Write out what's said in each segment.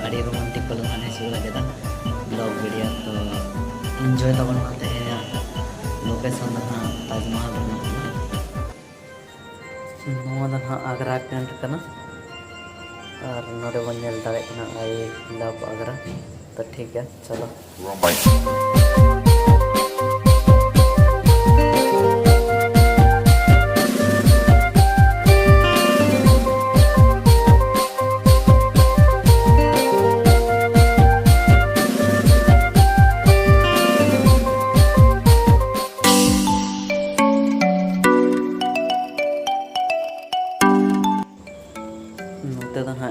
ᱟᱹᱰᱤ ᱨᱳᱢᱟᱱᱴᱤᱠ ᱠᱚ ᱞᱟᱜᱟᱱ ᱦᱤᱡᱩᱜ ᱞᱟᱹᱜᱤᱫ ब्लॉग वीडियो तो एंजॉय तबन लोकेशन ताजमहल आगरा कैंट करना और नोडे बन नेल दाड़े कना आई लव आगरा। तो ठीक है चलो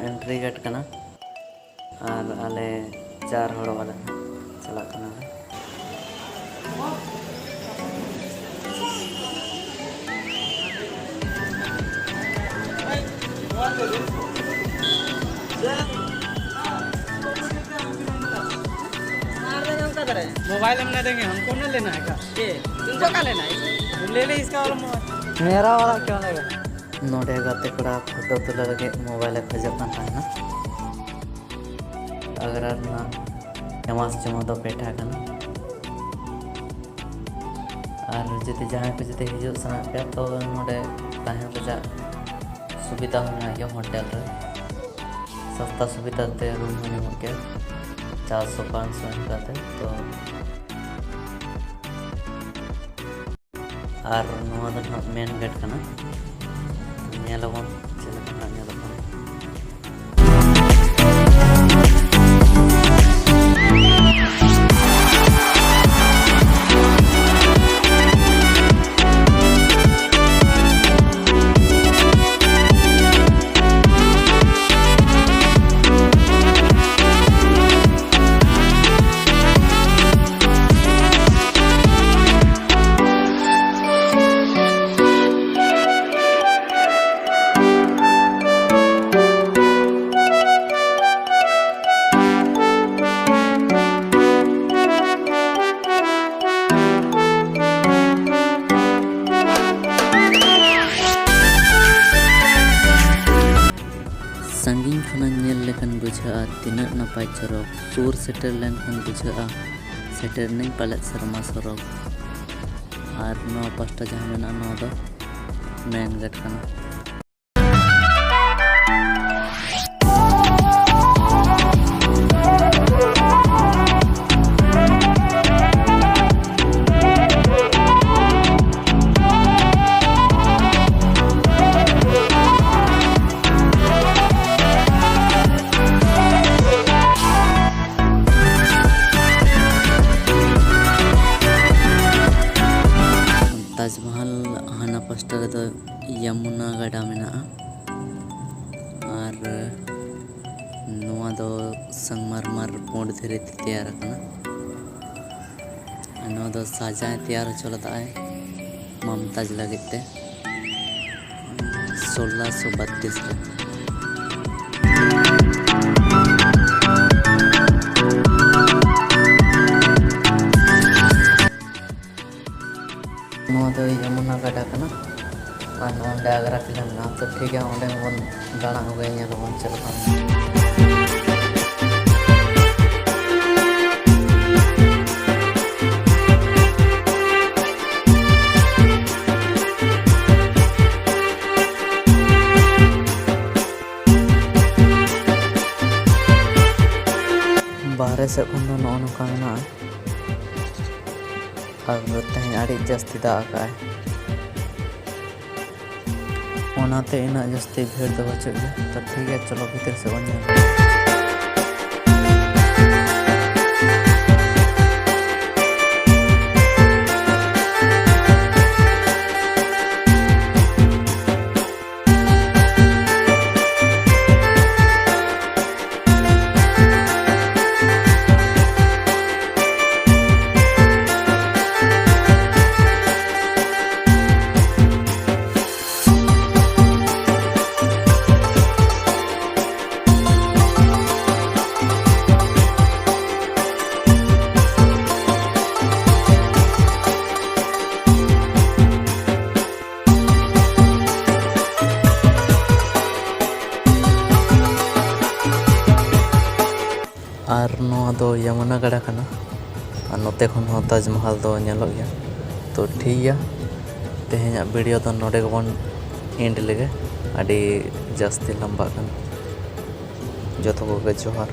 एंट्री गेट करना और आले 4 हड़ वाले चला करना मोबाइल हम नहीं देंगे, हमको नहीं लेना है क्या? तुमको क्या लेना है? तुम ले ले इसका वाला मोबाइल। मेरा वाला क्यों लेगा? नोडे गाते कड़ा फोटो तुला लगे मोबाइल खजब ना अगर ना फेमस जमा दो पेठा करना और जब जहाँ को जब हिजू सना पे तो नोडे तहन रजा सुविधा होना ये होटल रे सस्ता सुविधा ते रूम में होके 400-500 इनकाते तो और नोआ दो मेन गेट करना लोगों चले संगीन खना नेल लेखन बुझा तीना नपाय चरक सूर सेटर लेनखन बुझा सेटर नहीं पाले शर्मा सरक और नौ पास्टा जहाँ मेना नौ दो मेन गेट कना ताजमहल हाना पास्टा तो यमुना गड़ा मेना और नोआ दो संगमरमर पोंड धीरे तैयार करना नोआ दो साजा तैयार चलता है ममताज लगते 1632 रे तो यमुना गड़ा करना और नोंडे आगरा फिल्म ना तो ठीक है ओंडे बन दाना हो गए यहाँ लोगों चलता बाहर से उन नौका ना और तेज आड़ी जास्ती दागा ओनाते इना जास्ती भीड़ दो बचे तो ठीक है चलो भीतर से बन और नोआ दो यमुना गड़ा कना और नोते खन हो ताजमहल दो नेलोग गया। तो ठीक गया तेहें वीडियो तो नोडे गबन एंड लेगे अड़ी जास्ती लंबा कन जो तो को जोहार।